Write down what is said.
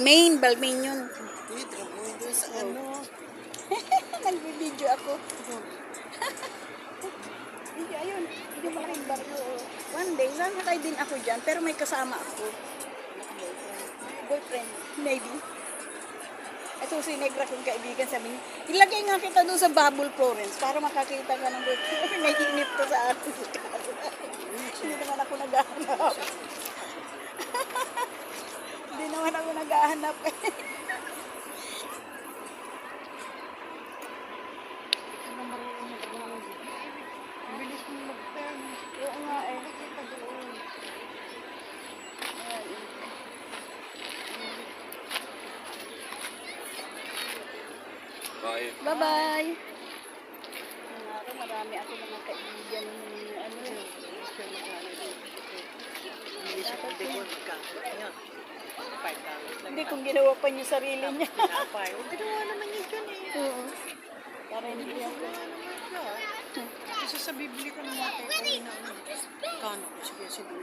Balmain yun. Uy, mo doon sa ano. Nagbibideo ako. Hindi, ayun. Hindi malaking baryo. One day, sasakay din ako dyan, pero may kasama ako. Boyfriend, maybe. Ito si Negra kong kaibigan, sabi niya, ilagay nga kita doon sa Bubble Florence para makakita ka ng boyfriend. May inip to sa akin. Hindi naman ako naghahanap. Hindi naman ako naghahanap. Bilis mo mag-turn. Oo nga eh. Nakita doon. Bye. Bye-bye. Marami ako mga kaibigan ng ano. Hindi siya mag-decord ka. Yan. $5 lang. Hindi kung ginawa pa niya sarili niya. Pinapay. O, ginawa naman niya dyan eh. Oo. Para hindi Ginawa ako. naman siya. Kasi sa bibili ka ng mga takeaway na ano. Kano? Sige, sige.